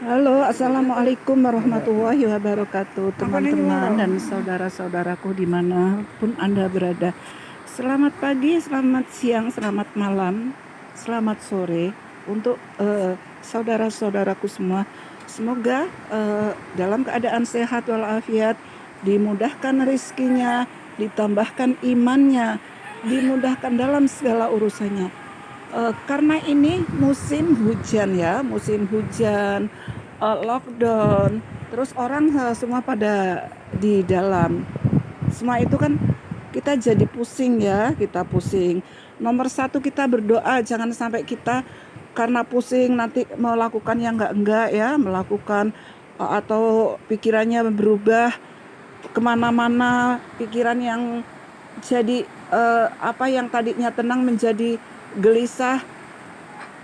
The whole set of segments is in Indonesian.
Halo, assalamualaikum warahmatullahi wabarakatuh, teman-teman dan saudara-saudaraku dimanapun Anda berada. Selamat pagi, selamat siang, selamat malam, selamat sore untuk saudara-saudaraku semua. Semoga dalam keadaan sehat walafiat, dimudahkan rezekinya, ditambahkan imannya, dimudahkan dalam segala urusannya. Karena ini musim hujan ya, musim hujan, lockdown, terus orang semua pada di dalam. Semua itu kan kita jadi pusing ya, kita pusing. Nomor satu kita berdoa, jangan sampai kita karena pusing nanti melakukan yang enggak ya, melakukan atau pikirannya berubah kemana-mana, pikiran yang jadi apa yang tadinya tenang menjadi gelisah,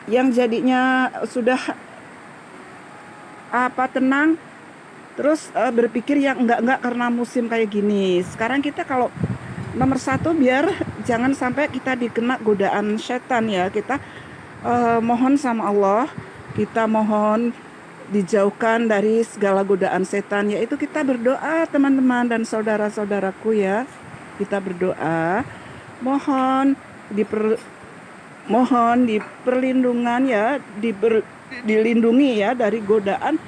yang jadinya sudah tenang terus berpikir yang enggak karena musim kayak gini. Sekarang kita kalau nomor satu biar jangan sampai kita dikena godaan setan ya. Kita mohon sama Allah, kita mohon dijauhkan dari segala godaan setan, yaitu kita berdoa teman-teman dan saudara-saudaraku ya. Kita berdoa mohon di perlindungan ya, dilindungi ya dari godaan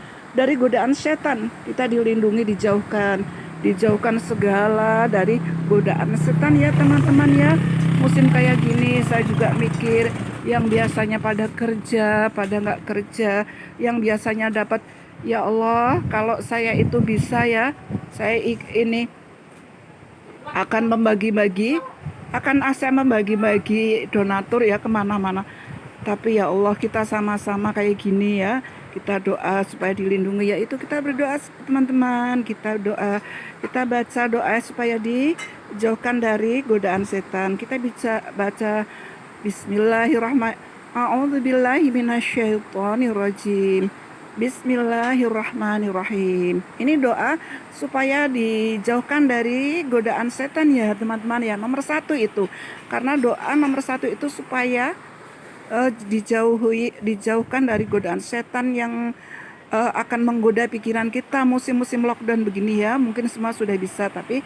setan. Kita dilindungi, dijauhkan segala dari godaan setan ya teman-teman ya. Musim kayak gini saya juga mikir, yang biasanya pada kerja, pada nggak kerja, yang biasanya dapat, ya Allah kalau saya itu bisa ya, saya ini akan membagi-bagi donatur ya kemana-mana. Tapi ya Allah, kita sama-sama kayak gini ya, kita doa supaya dilindungi, yaitu kita berdoa teman-teman, kita baca doa supaya dijauhkan dari godaan setan. Kita bisa baca Bismillahirrahmanirrahim. A'udzubillahi minasyaitonirrajim. Bismillahirrahmanirrahim. Ini doa supaya dijauhkan dari godaan setan ya teman-teman ya. Nomor satu itu, karena doa nomor satu itu supaya dijauhkan dari godaan setan yang akan menggoda pikiran kita musim-musim lockdown begini ya. Mungkin semua sudah bisa, tapi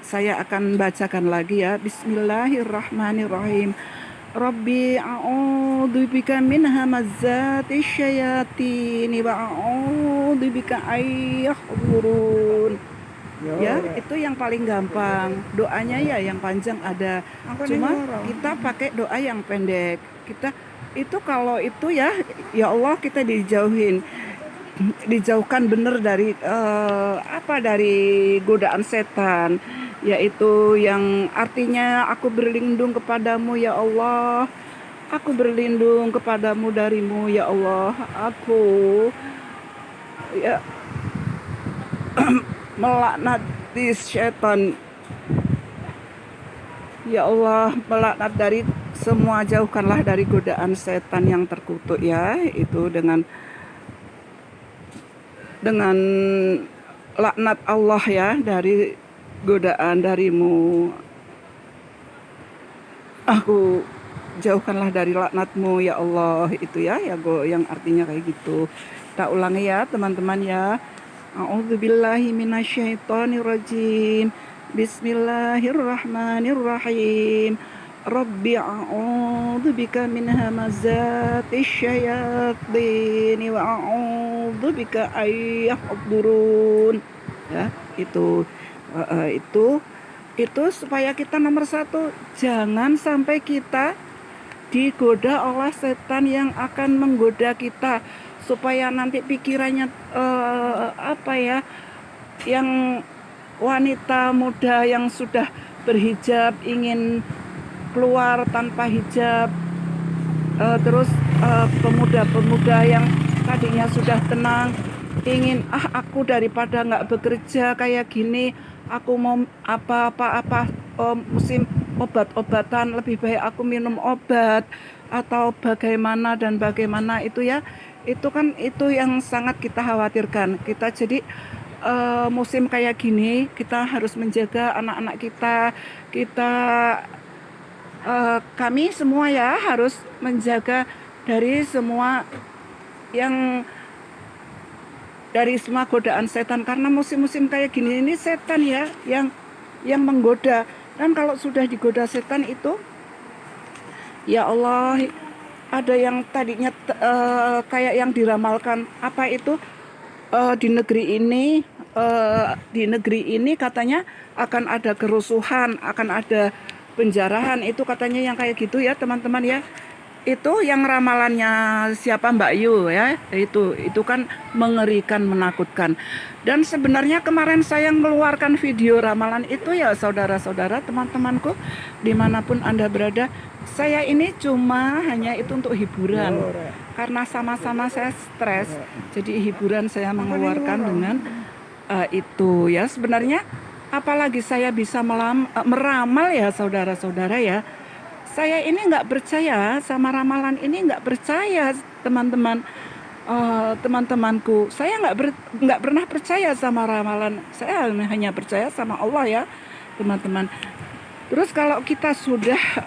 saya akan bacakan lagi ya. Bismillahirrahmanirrahim. Rabbi a'udzubika min hamazatis syayatin wa a'udzubika ayyahdurun. Ya, itu yang paling gampang. Doanya ya yang panjang ada. Cuma kita pakai doa yang pendek. Kita itu kalau itu ya Allah kita dijauhkan benar dari dari godaan setan, yaitu yang artinya aku berlindung kepadamu ya Allah, aku berlindung kepadamu darimu ya Allah, aku ya melaknati setan ya Allah, melaknat dari semua, jauhkanlah dari godaan setan yang terkutuk ya, itu dengan laknat Allah ya, dari godaan darimu, aku jauhkanlah dari laknatmu ya Allah, itu ya yang artinya kayak gitu. Kita ulangi ya teman-teman ya. A'udzubillahi minasyaitonirrajim. Bismillahirrahmanirrahim. Rabbi a'udzubika min hamazatis syayatin wa a'udzubika ayyahdurun. Ya, itu supaya kita nomor satu, jangan sampai kita digoda oleh setan yang akan menggoda kita, supaya nanti pikirannya yang wanita muda yang sudah berhijab ingin keluar tanpa hijab, terus pemuda-pemuda yang tadinya sudah tenang ingin aku daripada nggak bekerja kayak gini, aku mau musim obat-obatan, lebih baik aku minum obat atau bagaimana itu ya. Itu kan itu yang sangat kita khawatirkan. Kita jadi musim kayak gini kita harus menjaga anak-anak kita, kami semua ya harus menjaga dari semua yang dari semua godaan setan, karena musim-musim kayak gini ini setan ya yang menggoda. Dan kalau sudah digoda setan itu, ya Allah, ada yang tadinya kayak yang diramalkan apa itu, di negeri ini katanya akan ada kerusuhan, akan ada penjarahan, itu katanya yang kayak gitu ya teman-teman ya. Itu yang ramalannya siapa, Mbak Yu ya, itu kan mengerikan, menakutkan. Dan sebenarnya kemarin saya mengeluarkan video ramalan itu ya saudara-saudara, teman-temanku dimanapun Anda berada, saya ini cuma hanya itu untuk hiburan karena sama-sama saya stres, jadi hiburan saya mengeluarkan dengan itu ya. Sebenarnya apalagi saya bisa meramal ya saudara-saudara ya. Saya ini nggak percaya sama ramalan ini, nggak percaya teman-teman, teman-temanku. Saya nggak pernah percaya sama ramalan. Saya hanya percaya sama Allah ya teman-teman. Terus kalau kita sudah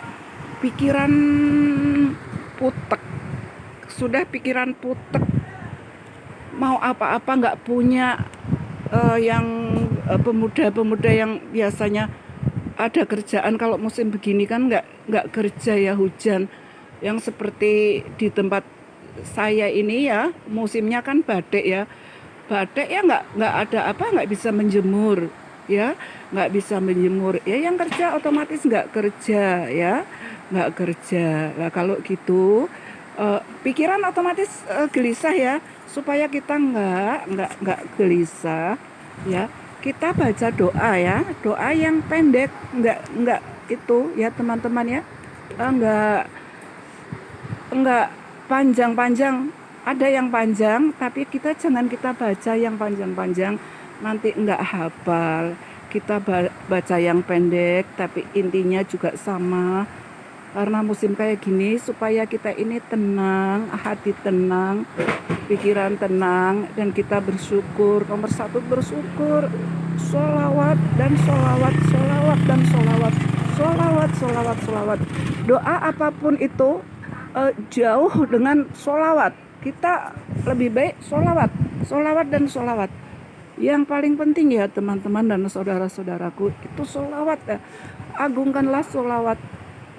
pikiran putek, mau apa-apa nggak punya, yang pemuda-pemuda yang biasanya ada kerjaan, kalau musim begini kan nggak kerja ya, hujan, yang seperti di tempat saya ini ya, musimnya kan badai ya, nggak ada apa, nggak bisa menjemur ya, ya, yang kerja otomatis nggak kerja ya, nggak kerja lah. Kalau gitu pikiran otomatis gelisah ya. Supaya kita nggak gelisah ya, kita baca doa ya, doa yang pendek, nggak itu ya teman-teman ya, nggak panjang-panjang. Ada yang panjang, tapi kita baca yang panjang-panjang, nanti nggak hafal. Kita baca yang pendek, tapi intinya juga sama. Karena musim kayak gini, supaya kita ini tenang, hati tenang, pikiran tenang, dan kita bersyukur. Nomor satu bersyukur, sholawat dan sholawat, sholawat dan sholawat, sholawat, sholawat, sholawat. Doa apapun itu jauh dengan sholawat. Kita lebih baik sholawat, sholawat dan sholawat. Yang paling penting ya teman-teman dan saudara-saudaraku, itu sholawat ya. Agungkanlah sholawat,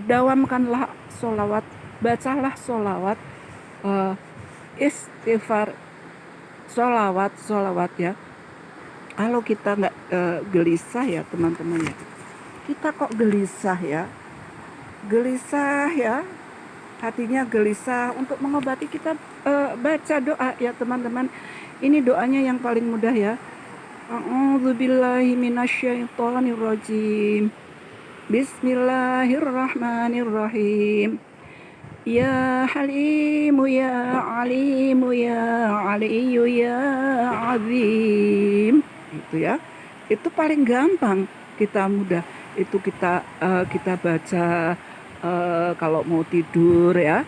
dawamkanlah sholawat, bacalah sholawat, istighfar, sholawat ya. Kalau kita nggak gelisah ya teman-teman ya, kita kok gelisah ya, hatinya gelisah, untuk mengobati kita baca doa ya teman-teman. Ini doanya yang paling mudah ya. A'udzubillahi minasyaitonirrajim. Bismillahirrahmanirrahim. Ya Halimu ya Alimu ya Aliyu ya Azim. Itu ya. Itu paling gampang, kita mudah. Itu kita baca kalau mau tidur ya,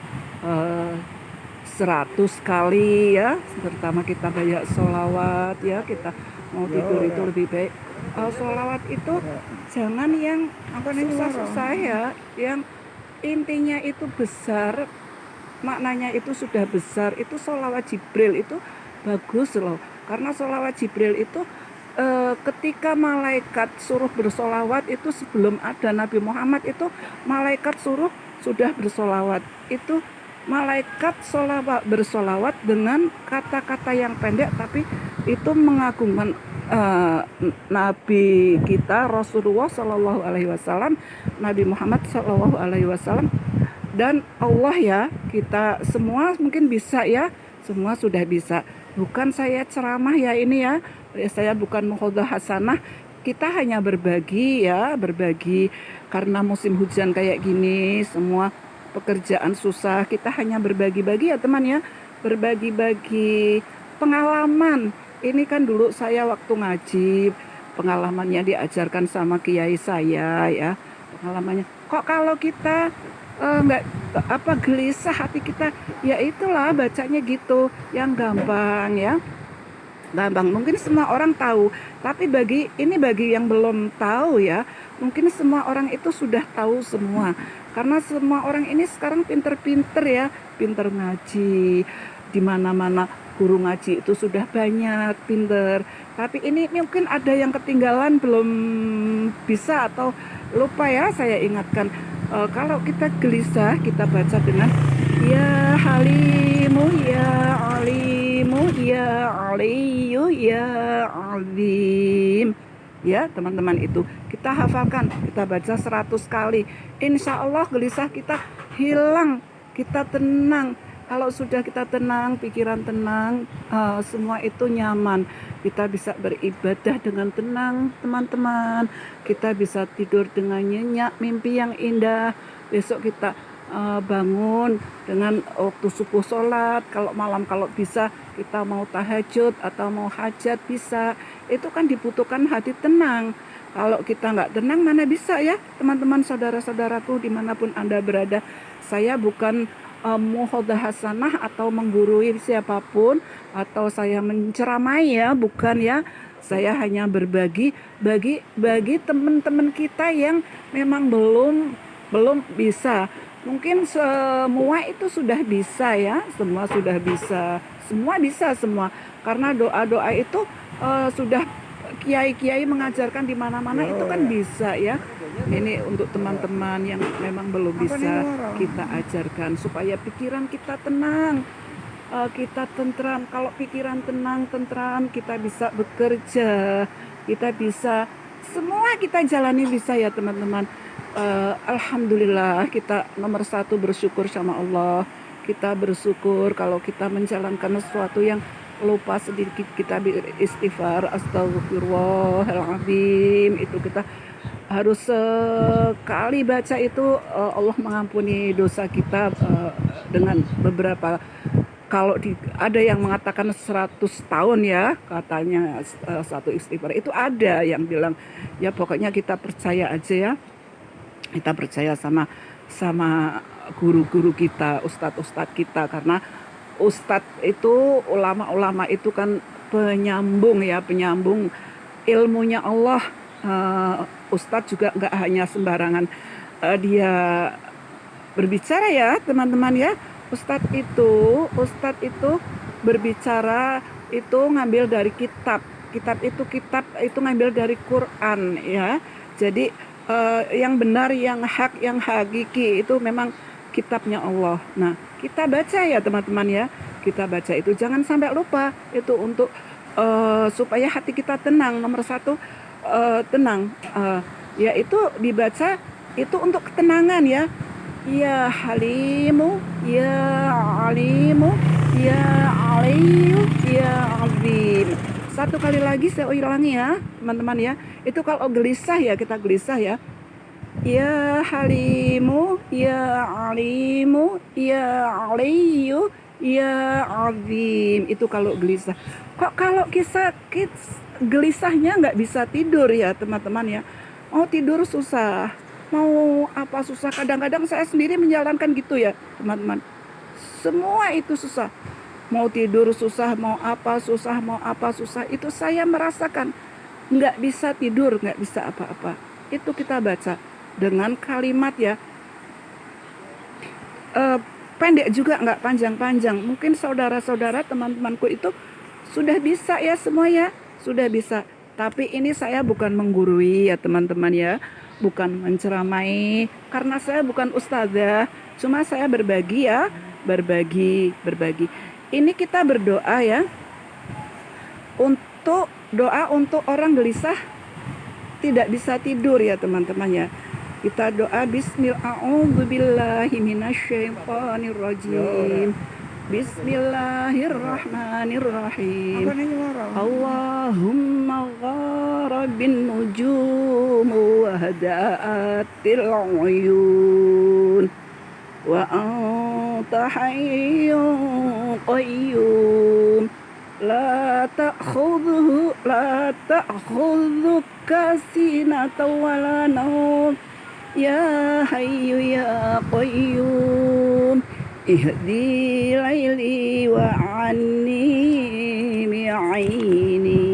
100 kali ya. Pertama kita banyak sholawat ya, kita mau tidur itu lebih baik. Sholawat itu jangan yang susah-susah ya, yang intinya itu besar, maknanya itu sudah besar. Itu sholawat Jibril itu bagus loh, karena sholawat Jibril itu ketika malaikat suruh bersolawat, itu sebelum ada Nabi Muhammad, itu malaikat suruh sudah bersolawat. Itu malaikat bersolawat dengan kata-kata yang pendek, tapi itu mengagungkan Nabi kita Rasulullah Shallallahu Alaihi Wasallam, Nabi Muhammad Shallallahu Alaihi Wasallam, dan Allah ya. Kita semua mungkin bisa ya, semua sudah bisa. Bukan saya ceramah ya ini ya, saya bukan mukhodah hasanah. Kita hanya berbagi ya, berbagi karena musim hujan kayak gini, semua pekerjaan susah, kita hanya berbagi-bagi ya teman ya, berbagi-bagi pengalaman. Ini kan dulu saya waktu ngaji, pengalamannya diajarkan sama kiai saya ya, pengalamannya. Kok kalau kita nggak gelisah hati kita, ya itulah bacanya gitu, yang gampang ya, gampang. Mungkin semua orang tahu, tapi bagi yang belum tahu ya, mungkin semua orang itu sudah tahu semua. Karena semua orang ini sekarang pinter-pinter ya, pinter ngaji, di mana-mana guru ngaji itu sudah banyak, pinter. Tapi ini mungkin ada yang ketinggalan, belum bisa atau lupa ya, saya ingatkan. Kalau kita gelisah, kita baca dengan ya halimu ya alimu ya aliyu ya alim. Ya teman-teman, itu kita hafalkan, kita baca 100 kali. Insya Allah gelisah kita hilang, kita tenang. Kalau sudah kita tenang, pikiran tenang, semua itu nyaman. Kita bisa beribadah dengan tenang, teman-teman. Kita bisa tidur dengan nyenyak, mimpi yang indah. Besok kita bangun dengan waktu subuh sholat. Kalau malam, kalau bisa kita mau tahajud atau mau hajat, bisa. Itu kan dibutuhkan hati tenang. Kalau kita nggak tenang, mana bisa ya teman-teman, saudara-saudaraku dimanapun Anda berada. Saya bukan muhodah hasanah atau menggurui siapapun, atau saya menceramai ya, bukan ya. Saya hanya berbagi bagi teman-teman kita yang memang belum bisa. Mungkin semua itu sudah bisa ya, semua sudah bisa, semua bisa semua. Karena doa-doa itu sudah kiai-kiai mengajarkan di mana-mana, itu kan bisa ya. Ini untuk teman-teman yang memang belum bisa, kita ajarkan supaya pikiran kita tenang, kita tentram. Kalau pikiran tenang, tentram, kita bisa bekerja, kita bisa, semua kita jalani bisa ya teman-teman. Alhamdulillah, kita nomor satu bersyukur sama Allah. Kita bersyukur kalau kita menjalankan sesuatu yang lupa sedikit, kita istighfar, astagfirullahaladzim. Itu kita harus sekali baca itu, Allah mengampuni dosa kita dengan beberapa. Kalau ada yang mengatakan 100 tahun ya, katanya satu istighfar. Itu ada yang bilang, ya pokoknya kita percaya aja ya. Kita percaya sama guru-guru kita, ustadz-ustadz kita. Karena ustadz itu, ulama-ulama itu kan penyambung ya, penyambung ilmunya Allah. Ustadz juga nggak hanya sembarangan dia berbicara ya teman-teman ya. Ustadz itu berbicara itu ngambil dari kitab itu ngambil dari Quran ya. Jadi yang benar, yang hak, yang hakiki itu memang kitabnya Allah. Nah, kita baca ya teman-teman ya, kita baca itu, jangan sampai lupa. Itu untuk supaya hati kita tenang. Nomor satu, tenang, yaitu dibaca itu untuk ketenangan ya. Ya halimu ya alimu ya aliyu ya azim. Satu kali lagi saya ulangi ya teman-teman ya. Itu kalau gelisah ya, kita gelisah ya. Ya halimu ya alimu ya aliyu ya azim. Itu kalau gelisah. Kok kalau gelisahnya nggak bisa tidur ya teman-teman ya. Mau tidur susah, mau apa susah. Kadang-kadang saya sendiri menjalankan gitu ya teman-teman. Semua itu susah. Mau tidur susah, mau apa susah. Itu saya merasakan. Nggak bisa tidur, nggak bisa apa-apa. Itu kita baca dengan kalimat ya. Pendek juga, nggak panjang-panjang. Mungkin saudara-saudara, teman-temanku itu sudah bisa ya semua ya. Sudah bisa. Tapi ini saya bukan menggurui ya teman-teman ya. Bukan menceramai. Karena saya bukan ustazah. Cuma saya berbagi ya. Berbagi. Ini kita berdoa ya. Untuk doa untuk orang gelisah tidak bisa tidur ya teman-teman ya. Kita doa Bismillahirrahmanirrahim. Bismillahirrahmanirrahim. Allahumma gharabin nujum wa hadaatil uyun wa anta hayyun qayyum la ta'khudhuka sinatun wa la nawm ya hayyu ya qayyum ihdi laili wa anni mi'aini.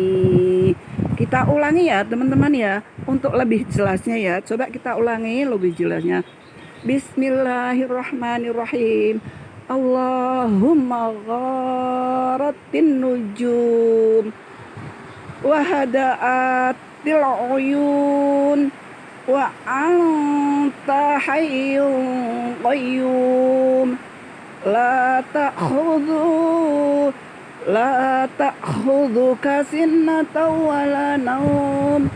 Kita ulangi ya teman-teman ya, untuk lebih jelasnya ya. Coba kita ulangi lebih jelasnya. Bismillahirrahmanirrahim. Allahumma gharatin nujum wa hadaatil uyun wa anta hayyun qayyum la ta'khudhu la ta'khudhuka sinatun wa la naum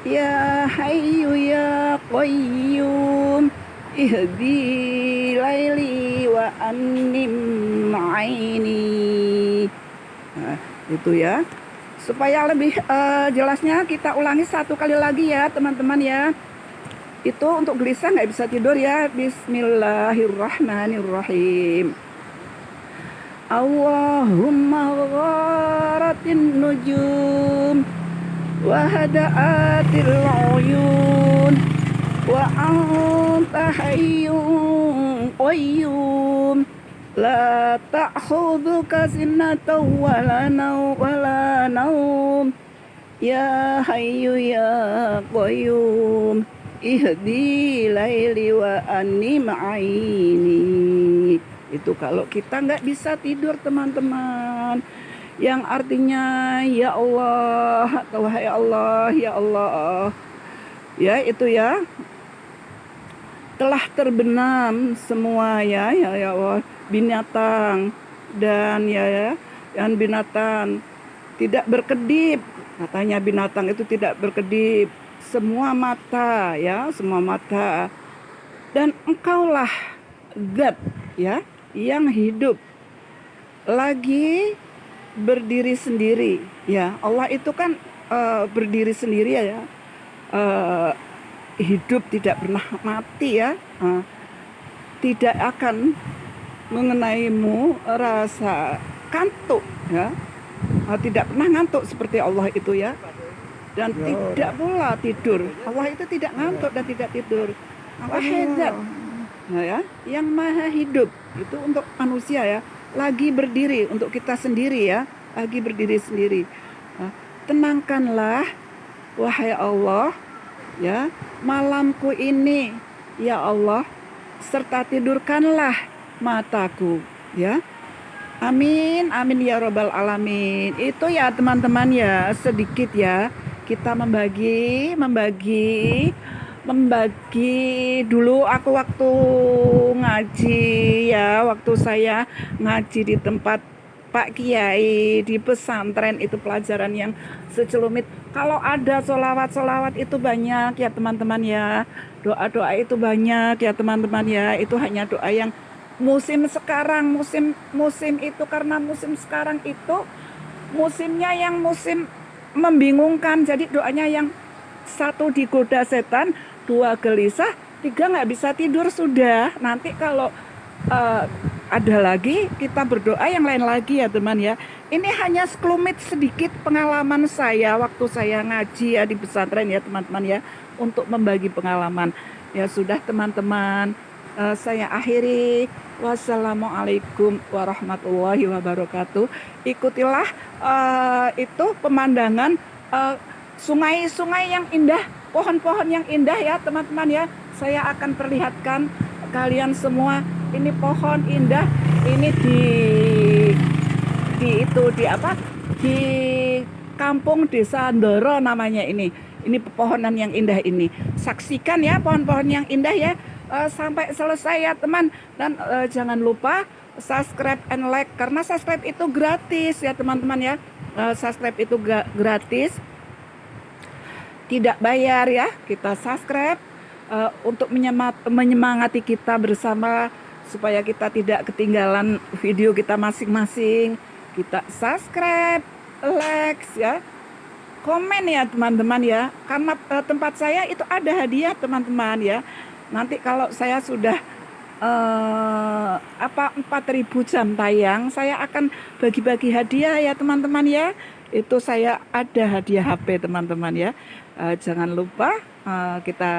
ya hayyu ya qayyum ihdi laili wa annim aini. Nah, itu ya. Supaya lebih jelasnya kita ulangi satu kali lagi ya teman-teman ya. Itu untuk gelisah nggak bisa tidur ya. Bismillahirrahmanirrahim. Allahumma gharatin nujum wa hadaatil uyun wa anta hayyun qayyum la ta'khudhuka sinatun wa la naum ya hayyu ya qayyum ihdi laili wa annim aini. Itu kalau kita nggak bisa tidur teman-teman, yang artinya ya Allah atau wahai Allah ya Allah ya, itu ya telah terbenam semua ya Allah binatang dan dan binatang tidak berkedip, katanya binatang itu tidak berkedip, semua mata ya, semua mata, dan engkaulah zat ya yang hidup lagi berdiri sendiri ya. Allah itu kan berdiri sendiri ya, hidup tidak pernah mati ya, tidak akan mengenaimu rasa kantuk ya, tidak pernah ngantuk seperti Allah itu ya, dan tidak pula tidur. Allah itu tidak ngantuk dan tidak tidur. Wahizat ya, yang maha hidup itu untuk manusia ya, lagi berdiri untuk kita sendiri ya, lagi berdiri sendiri. Tenangkanlah wahai Allah ya malamku ini ya Allah, serta tidurkanlah mataku ya. Amin amin ya robbal alamin. Itu ya teman-teman ya, sedikit ya kita membagi dulu. Aku waktu ngaji ya, waktu saya ngaji di tempat Pak Kiai di pesantren, itu pelajaran yang secelumit. Kalau ada solawat itu banyak ya teman-teman ya, doa-doa itu banyak ya teman-teman ya. Itu hanya doa yang musim sekarang, musim itu, karena musim sekarang itu musimnya yang musim membingungkan. Jadi doanya yang satu digoda setan, dua gelisah, tiga nggak bisa tidur sudah. Nanti kalau ada lagi kita berdoa yang lain lagi ya teman ya. Ini hanya sekelumit sedikit pengalaman saya waktu saya ngaji ya di pesantren ya teman-teman ya, untuk membagi pengalaman. Ya sudah teman-teman, saya akhiri. Wassalamualaikum warahmatullahi wabarakatuh. Ikutilah itu pemandangan sungai-sungai yang indah, pohon-pohon yang indah ya teman-teman ya. Saya akan perlihatkan kalian semua. Ini pohon indah, ini di kampung Desa Ndoro namanya ini. Ini pepohonan yang indah ini. Saksikan ya pohon-pohon yang indah ya, sampai selesai ya teman. Dan jangan lupa subscribe and like, karena subscribe itu gratis ya teman-teman ya. Subscribe itu gratis, tidak bayar ya. Kita subscribe untuk menyemangati kita bersama, supaya kita tidak ketinggalan video kita masing-masing. Kita subscribe, like ya, komen ya teman-teman ya. Karena tempat saya itu ada hadiah teman-teman ya. Nanti kalau saya sudah 4.000 jam tayang, saya akan bagi-bagi hadiah ya teman-teman ya. Itu saya ada hadiah HP teman-teman ya. Jangan lupa, kita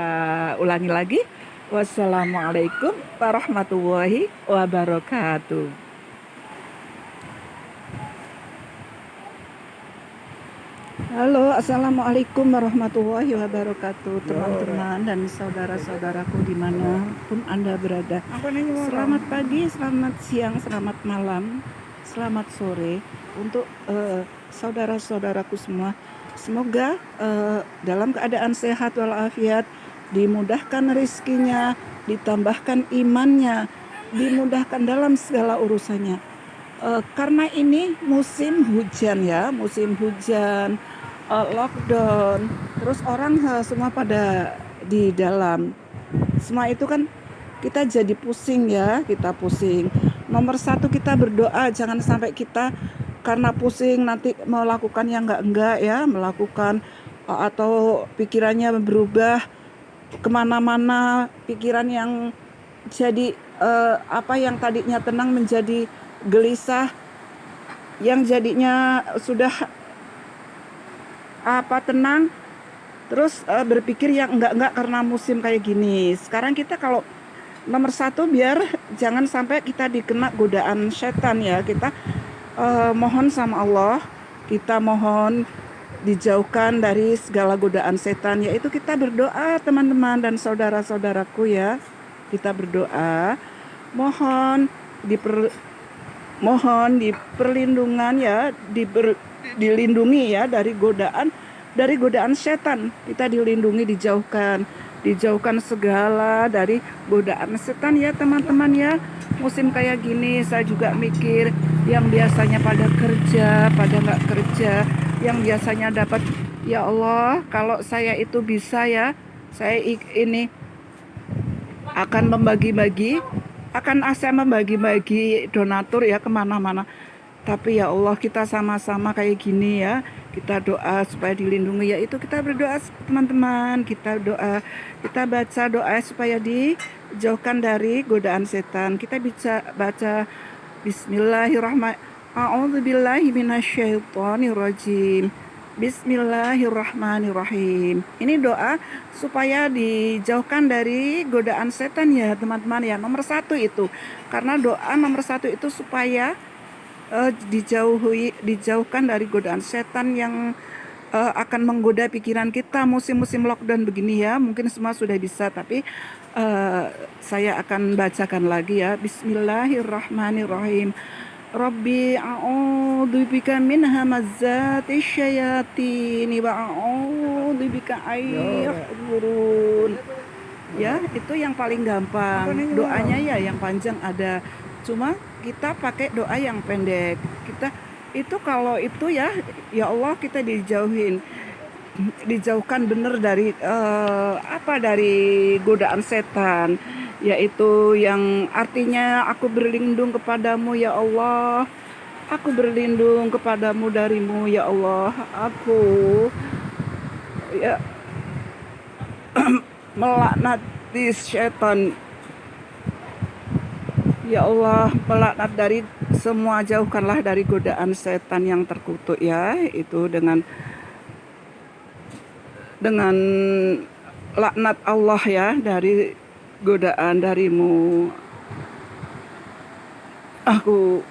ulangi lagi. Wassalamualaikum warahmatullahi wabarakatuh. Halo, assalamualaikum warahmatullahi wabarakatuh, teman-teman dan saudara-saudaraku dimanapun Anda berada. Selamat pagi, selamat siang, selamat malam, selamat sore untuk saudara-saudaraku semua. Semoga dalam keadaan sehat walafiat, dimudahkan rezekinya, ditambahkan imannya, dimudahkan dalam segala urusannya. Karena ini musim hujan ya, musim hujan, lockdown, terus orang semua pada di dalam. Semua itu kan kita jadi pusing ya, kita pusing. Nomor satu kita berdoa, jangan sampai kita karena pusing nanti melakukan yang enggak ya, melakukan atau pikirannya berubah kemana-mana, pikiran yang jadi apa yang tadinya tenang menjadi gelisah, yang jadinya sudah tenang, terus berpikir yang enggak karena musim kayak gini. Sekarang kita kalau nomor satu biar jangan sampai kita dikena godaan setan ya. Kita mohon sama Allah, kita mohon dijauhkan dari segala godaan setan, yaitu kita berdoa teman-teman dan saudara-saudaraku ya. Kita berdoa, mohon diperlindungan ya, dilindungi ya dari godaan setan. Kita dilindungi, dijauhkan segala dari godaan setan ya teman-teman ya. Musim kayak gini saya juga mikir yang biasanya pada kerja, pada nggak kerja, yang biasanya dapat, ya Allah kalau saya itu bisa ya, saya ini akan membagi-bagi donatur ya kemana-mana. Tapi ya Allah, kita sama-sama kayak gini ya, kita doa supaya dilindungi, yaitu kita berdoa teman-teman, kita baca doa supaya dijauhkan dari godaan setan. Kita bisa baca Bismillahirrahmanirrahim. A'udzubillahi minasyaitonirrajim. Bismillahirrahmanirrahim. Ini doa supaya dijauhkan dari godaan setan ya teman-teman ya. Nomor satu itu, karena doa nomor satu itu supaya dijauhkan dari godaan setan yang akan menggoda pikiran kita musim-musim lockdown begini ya. Mungkin semua sudah bisa, tapi saya akan bacakan lagi ya. Bismillahirrahmanirrahim. Rabbi a'udzubika min hamazatis syayatin wa a'udzubika ayyahurun. Ya, itu yang paling gampang. Doanya ya yang panjang ada. Cuma kita pakai doa yang pendek. Kita itu kalau itu ya Allah kita dijauhkan benar dari dari godaan setan, yaitu yang artinya aku berlindung kepadamu ya Allah, aku berlindung kepadamu darimu ya Allah, aku ya melaknati setan ya Allah, melaknat dari semua, jauhkanlah dari godaan setan yang terkutuk ya, itu dengan laknat Allah ya, dari godaan darimu. Aku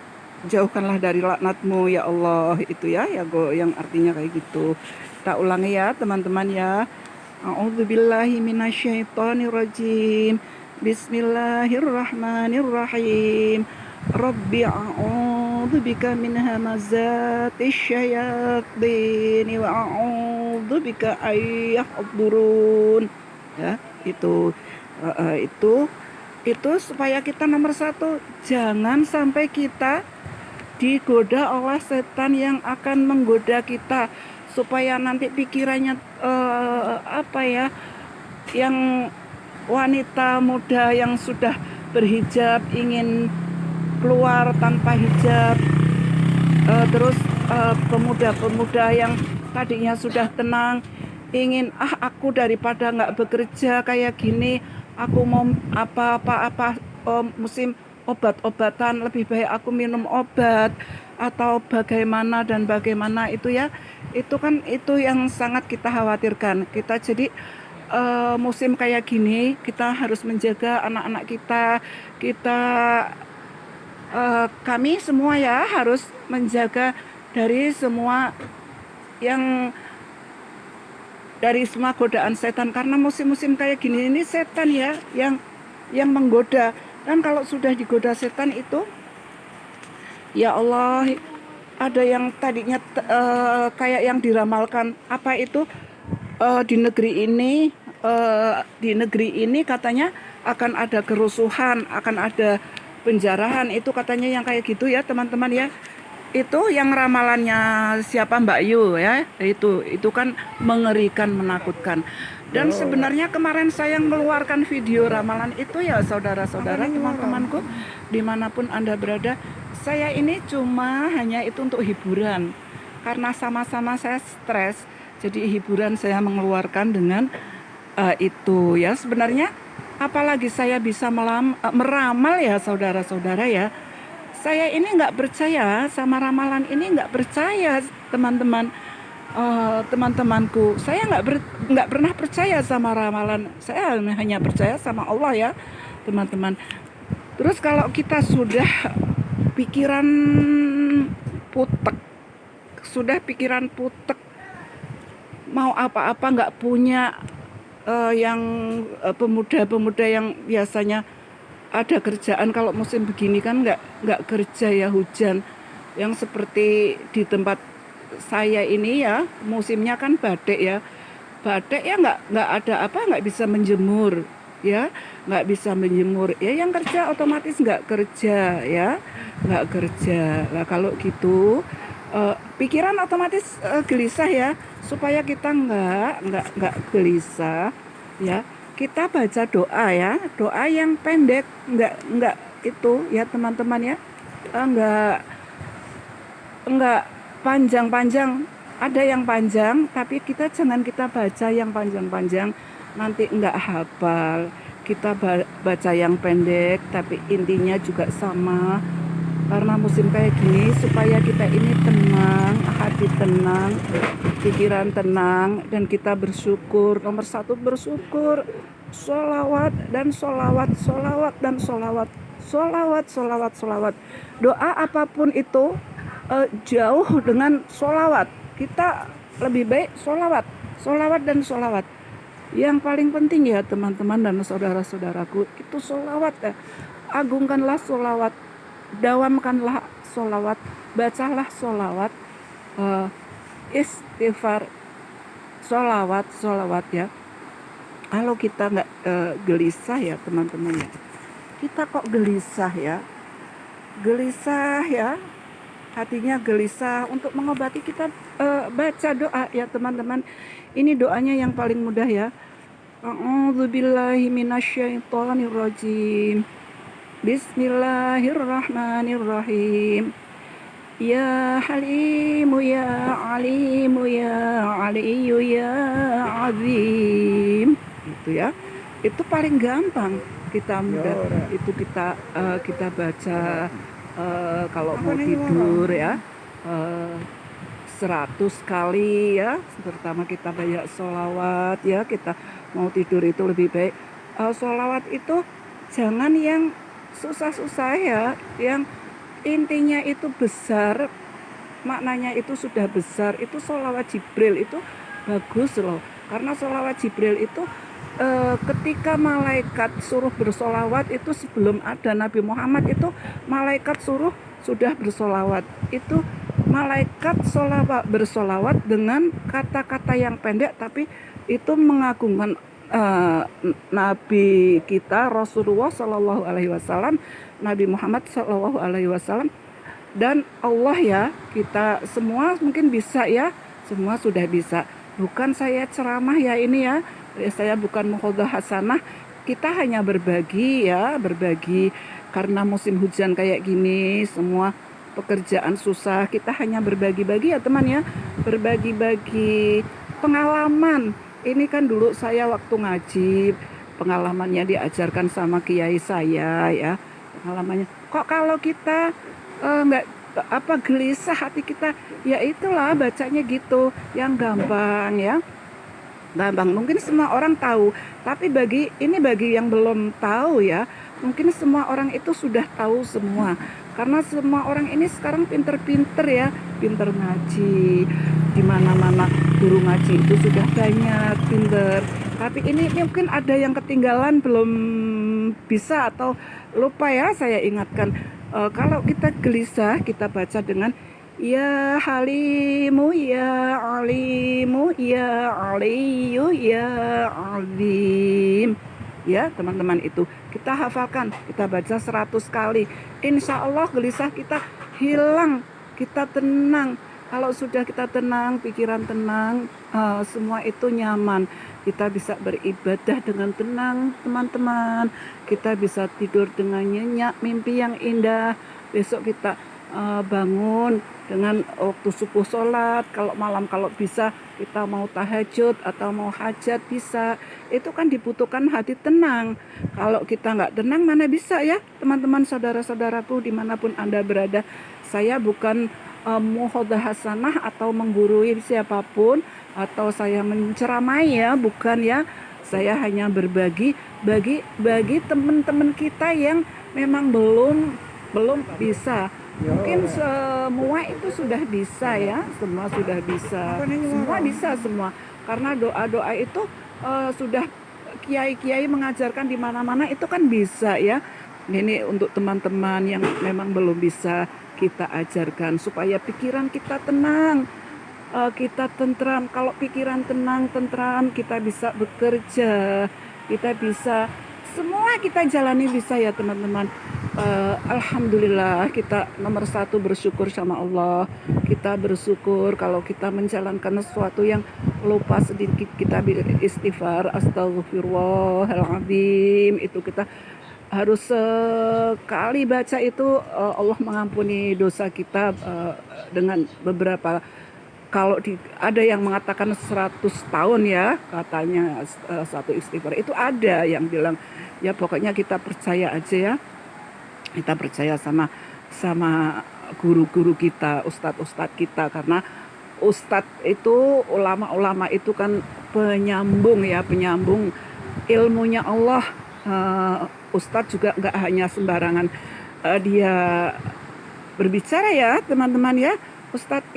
jauhkanlah dari laknatmu ya Allah, itu ya yang artinya kayak gitu. Kita ulangi ya teman-teman ya. A'udzubillahi minasyaitonirrajim. Bismillahirrahmanirrahim. Rabbi a'udzubika min hamazatis syayatin wa a'udzubika ayyahdurun. Ya, itu supaya kita nomor satu jangan sampai kita digoda oleh setan yang akan menggoda kita, supaya nanti pikirannya yang wanita muda yang sudah berhijab ingin keluar tanpa hijab, terus pemuda-pemuda yang tadinya sudah tenang ingin aku daripada nggak bekerja kayak gini, aku mau musim obat-obatan, lebih baik aku minum obat atau bagaimana dan bagaimana itu ya. Itu kan itu yang sangat kita khawatirkan. Kita jadi musim kayak gini kita harus menjaga anak-anak kita, kami semua ya harus menjaga dari semua yang dari semua godaan setan. Karena musim-musim kayak gini ini setan ya yang menggoda. Dan kalau sudah digoda setan itu, ya Allah, ada yang tadinya kayak yang diramalkan apa itu, di negeri ini katanya akan ada kerusuhan, akan ada penjarahan, itu katanya yang kayak gitu ya teman-teman ya. Itu yang ramalannya siapa, Mbak Yu ya, itu kan mengerikan, menakutkan. Dan sebenarnya kemarin saya mengeluarkan video ramalan itu ya saudara-saudara, teman-temanku dimanapun Anda berada, saya ini cuma hanya itu untuk hiburan. Karena sama-sama saya stres, jadi hiburan saya mengeluarkan dengan itu ya. Sebenarnya apalagi saya bisa meramal ya saudara-saudara ya. Saya ini nggak percaya sama ramalan ini, nggak percaya teman-teman, teman-temanku. Saya nggak pernah percaya sama ramalan. Saya hanya percaya sama Allah ya teman-teman. Terus kalau kita sudah pikiran putek, pikiran putek, mau apa-apa nggak punya, yang pemuda-pemuda yang biasanya ada kerjaan, kalau musim begini kan nggak kerja ya, hujan. Yang seperti di tempat saya ini ya, musimnya kan badai ya. Badai ya nggak ada apa, nggak bisa menjemur ya, nggak bisa menjemur ya, yang kerja otomatis nggak kerja ya, nggak kerja lah. Kalau gitu pikiran otomatis gelisah ya. Supaya kita nggak gelisah ya, kita baca doa ya, doa yang pendek, nggak itu ya teman-teman ya, nggak panjang-panjang. Ada yang panjang, tapi jangan kita baca yang panjang-panjang, nanti nggak hafal. Kita baca yang pendek, tapi intinya juga sama. Karena musim kayak gini, supaya kita ini tenang, hati tenang, pikiran tenang, dan kita bersyukur. Nomor satu bersyukur, sholawat dan sholawat, sholawat dan sholawat, sholawat, sholawat, sholawat. Doa apapun itu jauh dengan sholawat. Kita lebih baik sholawat, sholawat dan sholawat. Yang paling penting ya teman-teman dan saudara-saudaraku, itu sholawat ya. Agungkanlah sholawat, dawamkanlah sholawat, bacalah sholawat, istighfar, sholawat ya. Kalau kita nggak gelisah ya teman-teman ya, kita kok gelisah ya, hatinya gelisah, untuk mengobati kita baca doa ya teman-teman. Ini doanya yang paling mudah ya. A'udzubillahi minasyaitonirrajim. Bismillahirrahmanirrahim. Ya Halimu ya Alimu ya Aliyu ya Azim. Itu ya. Itu paling gampang, kita mudah. Itu kita baca kalau mau tidur ya, 100 kali ya. Pertama kita banyak sholawat ya, kita mau tidur itu lebih baik sholawat itu jangan yang susah-susah ya, yang intinya itu besar, maknanya itu sudah besar. Itu sholawat Jibril itu bagus loh, karena sholawat Jibril itu ketika malaikat suruh bersolawat itu, sebelum ada Nabi Muhammad itu malaikat suruh sudah bersolawat. Itu malaikat bersolawat dengan kata-kata yang pendek, tapi itu mengagungkan Nabi kita Rasulullah Shallallahu Alaihi Wasallam, Nabi Muhammad Shallallahu Alaihi Wasallam, dan Allah ya. Kita semua mungkin bisa ya, semua sudah bisa. Bukan saya ceramah ya ini ya, saya bukan mukhodah hasanah. Kita hanya berbagi ya, berbagi. Karena musim hujan kayak gini, semua pekerjaan susah, kita hanya berbagi-bagi ya teman ya, berbagi-bagi pengalaman. Ini kan dulu saya waktu ngaji, pengalamannya diajarkan sama kiai saya ya, pengalamannya. Kok kalau kita nggak gelisah hati kita, ya itulah bacanya gitu, yang gampang ya, gampang. Mungkin semua orang tahu, tapi bagi yang belum tahu ya, mungkin semua orang itu sudah tahu semua. Karena semua orang ini sekarang pinter-pinter ya, pinter ngaji, di mana-mana guru ngaji itu sudah banyak, pinter. Tapi ini mungkin ada yang ketinggalan, belum bisa atau lupa ya, saya ingatkan. Kalau kita gelisah, kita baca dengan Ya Halimu, Ya Alimu, Ya Aliyu, Ya Azim. Ya teman-teman, itu kita hafalkan, kita baca 100 kali. Insya Allah gelisah kita hilang, kita tenang. Kalau sudah kita tenang, pikiran tenang, semua itu nyaman. Kita bisa beribadah dengan tenang, teman-teman. Kita bisa tidur dengan nyenyak, mimpi yang indah. Besok kita bangun dengan waktu subuh sholat. Kalau malam, kalau bisa kita mau tahajud atau mau hajat, bisa. Itu kan dibutuhkan hati tenang. Kalau kita nggak tenang, mana bisa ya teman-teman, saudara-saudaraku dimanapun Anda berada. Saya bukan muhodah hasanah atau menggurui siapapun, atau saya menceramai ya, bukan ya. Saya hanya berbagi bagi teman-teman kita yang memang belum bisa. Mungkin semua itu sudah bisa ya, semua sudah bisa, semua bisa semua. Karena doa-doa itu sudah kiai-kiai mengajarkan di mana-mana, itu kan bisa ya. Ini untuk teman-teman yang memang belum bisa, kita ajarkan supaya pikiran kita tenang, kita tentram. Kalau pikiran tenang, tentram, kita bisa bekerja, kita bisa, semua kita jalani bisa ya teman-teman. Alhamdulillah, kita nomor satu bersyukur sama Allah. Kita bersyukur kalau kita menjalankan sesuatu yang lupa sedikit, kita istighfar, astagfirullahaladzim. Itu kita harus sekali baca itu, Allah mengampuni dosa kita dengan beberapa. Kalau ada yang mengatakan 100 tahun ya, katanya satu istighfar. Itu ada yang bilang, ya pokoknya kita percaya aja ya. Kita percaya sama guru-guru kita, ustadz-ustadz kita. Karena ustadz itu, ulama-ulama itu kan penyambung ya, penyambung ilmunya Allah. Ustadz juga nggak hanya sembarangan dia berbicara ya teman-teman ya. Ustadz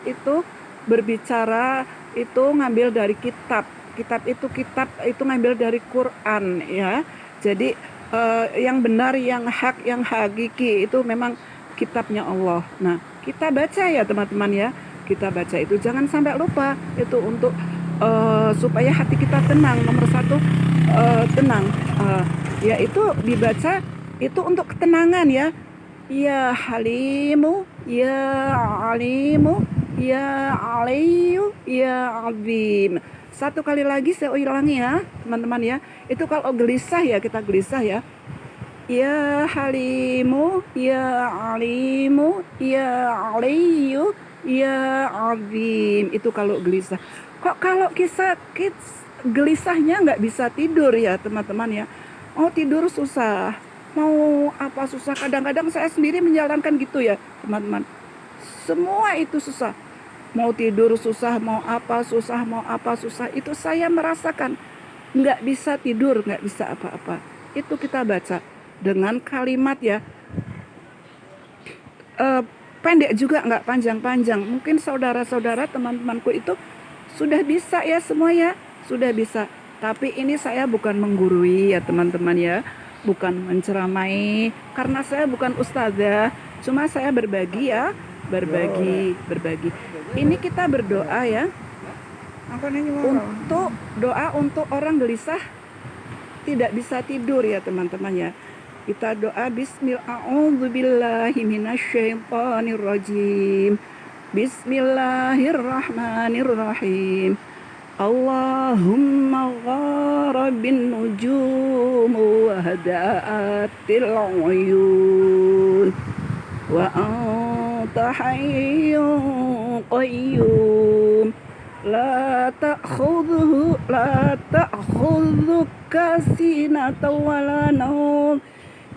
itu berbicara itu ngambil dari kitab itu ngambil dari Quran ya. Jadi yang benar, yang hak, yang hakiki itu memang kitabnya Allah. Nah, kita baca ya teman-teman ya, kita baca itu, jangan sampai lupa. Itu untuk supaya hati kita tenang. Nomor satu, tenang, yaitu dibaca itu untuk ketenangan ya. Ya Halimu, Ya Alimu, Ya Aliyu, Ya Azim. Satu kali lagi saya ulangi ya teman-teman ya. Itu kalau gelisah ya, kita gelisah ya. Ya Halimu, Ya Alimu, Ya Aliyu, Ya Azim. Itu kalau gelisah. Kok kalau gelisahnya nggak bisa tidur ya teman-teman ya. Oh, tidur susah, mau apa susah. Kadang-kadang saya sendiri menjalankan gitu ya teman-teman. Semua itu susah. Mau tidur susah, mau apa susah. Itu saya merasakan. Nggak bisa tidur, nggak bisa apa-apa. Itu kita baca dengan kalimat ya. Pendek juga, nggak panjang-panjang. Mungkin saudara-saudara, teman-temanku itu sudah bisa ya semua ya. Sudah bisa. Tapi ini saya bukan menggurui ya teman-teman ya. Bukan menceramai. Karena saya bukan ustazah. Cuma saya berbagi ya. Berbagi. Ini kita berdoa ya, untuk doa untuk orang gelisah tidak bisa tidur ya teman-teman ya. Kita doa Bismillahirrahmanirrahim. Bismillahirrahmanirrahim. Allahumma gharabin nujum wa hadaatil uyun wa anta hayyun qayyum la ta'khudhuka sinatan wala nawm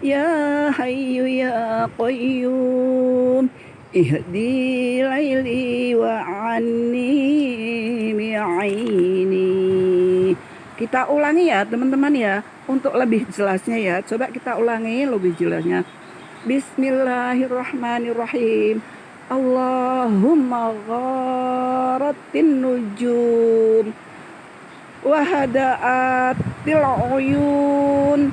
ya hayyu ya qayyum ihdi laili wa anni bi'aini. Kita ulangi ya teman-teman ya, untuk lebih jelasnya ya. Coba kita ulangi lebih jelasnya. Bismillahirrahmanirrahim. Allahumma gharatin nujum wa hadaatil uyun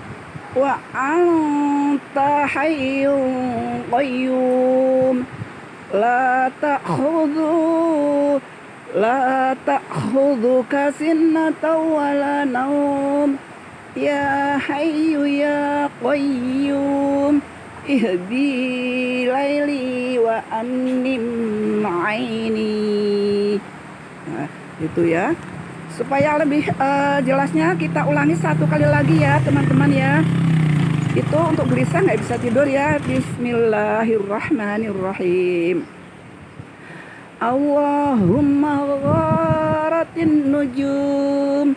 wa anta hayyun qayyum la ta'khudhu la ta'khudhuka sinatun wala naum ya hayyu ya qayyum ihdi laili wa annim aini. Nah, itu ya. Supaya lebih jelasnya kita ulangi satu kali lagi ya teman-teman ya. Itu untuk gelisah nggak bisa tidur ya. Bismillahirrahmanirrahim. Allahumma gharatin nujum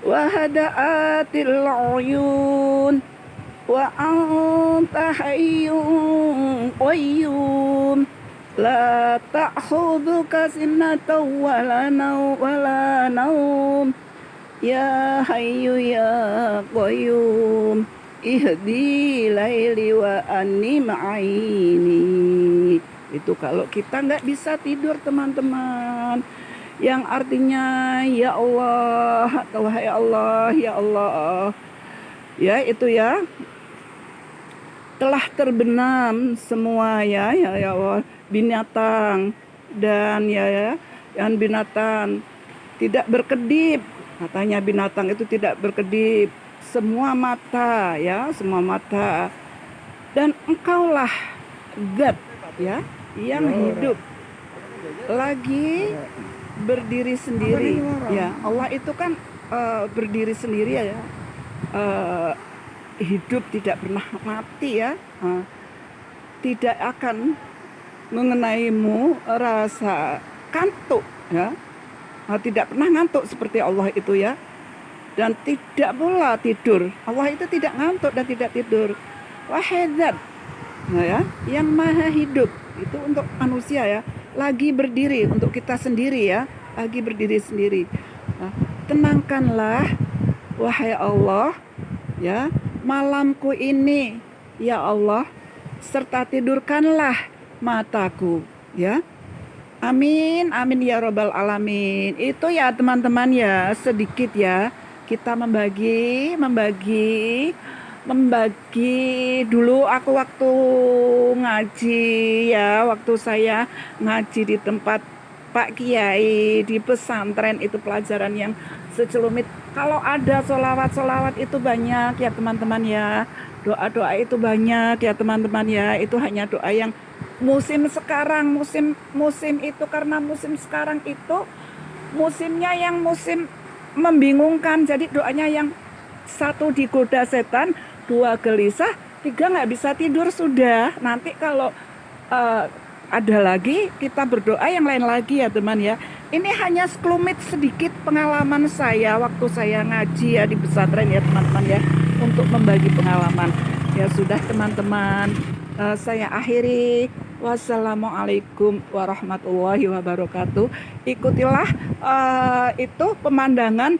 wa hadaatil uyun wa anta hayyun qayyum la ta'khudhuka sinatun wala naum ya hayyu ya qayyum ihdi laili wa annim aini. Itu kalau kita nggak bisa tidur teman-teman, yang artinya ya Allah atau wahai Allah ya Allah ya, itu ya telah terbenam semua ya Allah, binatang dan dan binatang tidak berkedip, katanya binatang itu tidak berkedip, semua mata ya, semua mata, dan engkaulah zat ya yang hidup lagi berdiri sendiri ya. Allah itu kan berdiri sendiri ya, hidup tidak pernah mati ya, tidak akan mengenaimu rasa kantuk ya, tidak pernah ngantuk seperti Allah itu ya, dan tidak pula tidur. Allah itu tidak ngantuk dan tidak tidur. Wahai ya, yang maha hidup itu untuk manusia ya, lagi berdiri untuk kita sendiri ya, lagi berdiri sendiri. Tenangkanlah wahai Allah ya malamku ini ya Allah, serta tidurkanlah mataku ya. Amin amin ya robbal alamin. Itu ya teman-teman ya, sedikit ya kita membagi dulu. Aku waktu ngaji ya, waktu saya ngaji di tempat Pak Kiai di pesantren, itu pelajaran yang secelumit. Kalau ada solawat itu banyak ya teman-teman ya, doa-doa itu banyak ya teman-teman ya. Itu hanya doa yang musim sekarang, musim itu, karena musim sekarang itu musimnya yang musim membingungkan. Jadi doanya yang satu digoda setan, dua gelisah, tiga nggak bisa tidur sudah. Nanti kalau ada lagi kita berdoa yang lain lagi ya teman ya. Ini hanya sekelumit sedikit pengalaman saya waktu saya ngaji ya di pesantren ya teman-teman ya, untuk membagi pengalaman. Ya sudah teman-teman, saya akhiri. Wassalamualaikum warahmatullahi wabarakatuh. Ikutilah itu pemandangan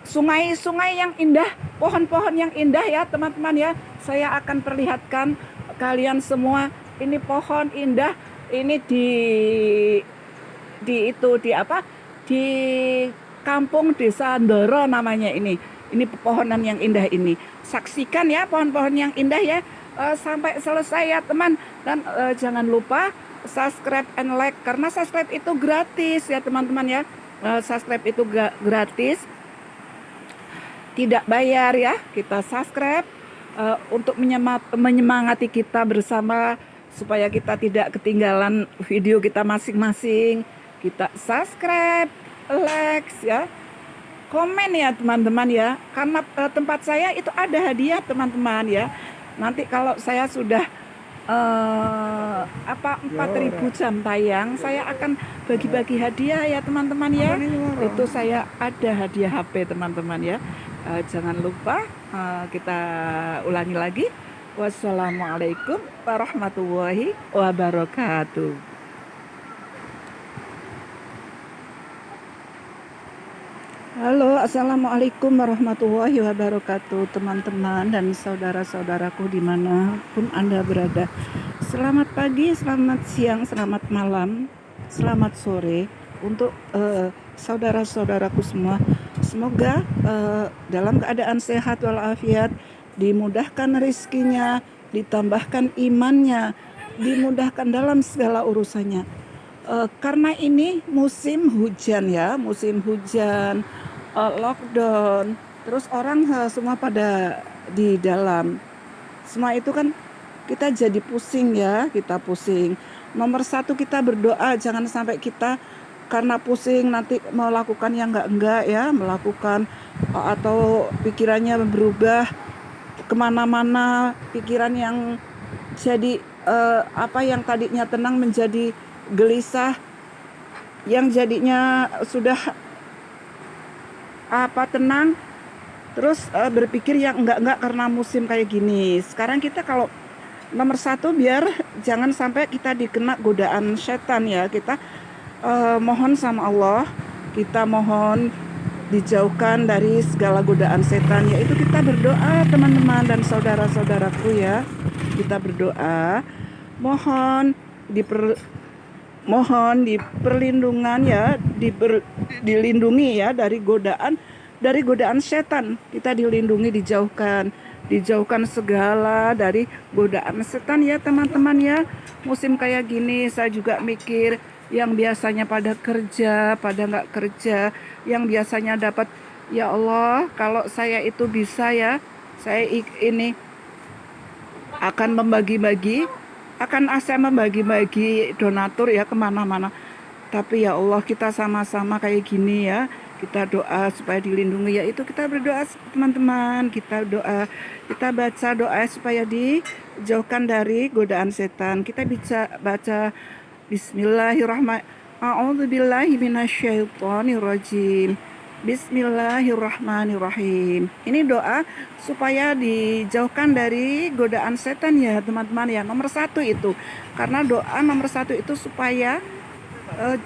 sungai-sungai yang indah, pohon-pohon yang indah ya teman-teman ya. Saya akan perlihatkan kalian semua, ini pohon indah, ini di kampung Desa Ndoro namanya ini pepohonan yang indah ini. Saksikan ya pohon-pohon yang indah ya sampai selesai ya teman. Dan jangan lupa subscribe and like, karena subscribe itu gratis ya teman-teman ya. Subscribe itu gratis, tidak bayar ya. Kita subscribe untuk menyemangati kita bersama, supaya kita tidak ketinggalan video kita masing-masing. Kita subscribe, like ya, komen ya teman-teman ya, karena tempat saya itu ada hadiah teman-teman ya. Nanti kalau saya sudah 4.000 jam tayang, saya akan bagi-bagi hadiah ya teman-teman ya. Itu saya ada hadiah HP teman-teman ya. Jangan lupa, kita ulangi lagi. Wassalamualaikum warahmatullahi wabarakatuh. Halo, assalamualaikum warahmatullahi wabarakatuh, teman-teman dan saudara-saudaraku dimanapun Anda berada. Selamat pagi, selamat siang, selamat malam, selamat sore untuk saudara-saudaraku semua. Semoga dalam keadaan sehat walafiat, dimudahkan rezekinya, ditambahkan imannya, dimudahkan dalam segala urusannya. Karena ini musim hujan ya, musim hujan, lockdown, terus orang semua pada di dalam. Semua itu kan kita jadi pusing ya, kita pusing. Nomor satu kita berdoa, jangan sampai kita karena pusing nanti melakukan yang enggak ya, melakukan atau pikirannya berubah kemana-mana, pikiran yang jadi apa yang tadinya tenang menjadi gelisah, yang jadinya sudah tenang terus berpikir yang enggak karena musim kayak gini. Sekarang kita kalau nomor satu biar jangan sampai kita dikena godaan setan ya. Kita mohon sama Allah, kita mohon dijauhkan dari segala godaan setan, yaitu kita berdoa teman-teman dan saudara-saudaraku ya. Kita berdoa mohon mohon diperlindungan ya, dilindungi ya dari godaan setan. Kita dilindungi, dijauhkan segala dari godaan setan ya teman-teman ya. Musim kayak gini saya juga mikir yang biasanya pada kerja, pada nggak kerja, yang biasanya dapat, ya Allah kalau saya itu bisa ya, saya ini akan saya membagi-bagi donatur ya kemana-mana. Tapi ya Allah, kita sama-sama kayak gini ya, kita doa supaya dilindungi, yaitu kita berdoa teman-teman, kita baca doa supaya dijauhkan dari godaan setan. Kita bisa baca Bismillahirrahmanirrahim. A'udzubillahi minasyaitonirrajim. Bismillahirrahmanirrahim. Ini doa supaya dijauhkan dari godaan setan ya teman-teman ya. Nomor satu itu, karena doa nomor satu itu supaya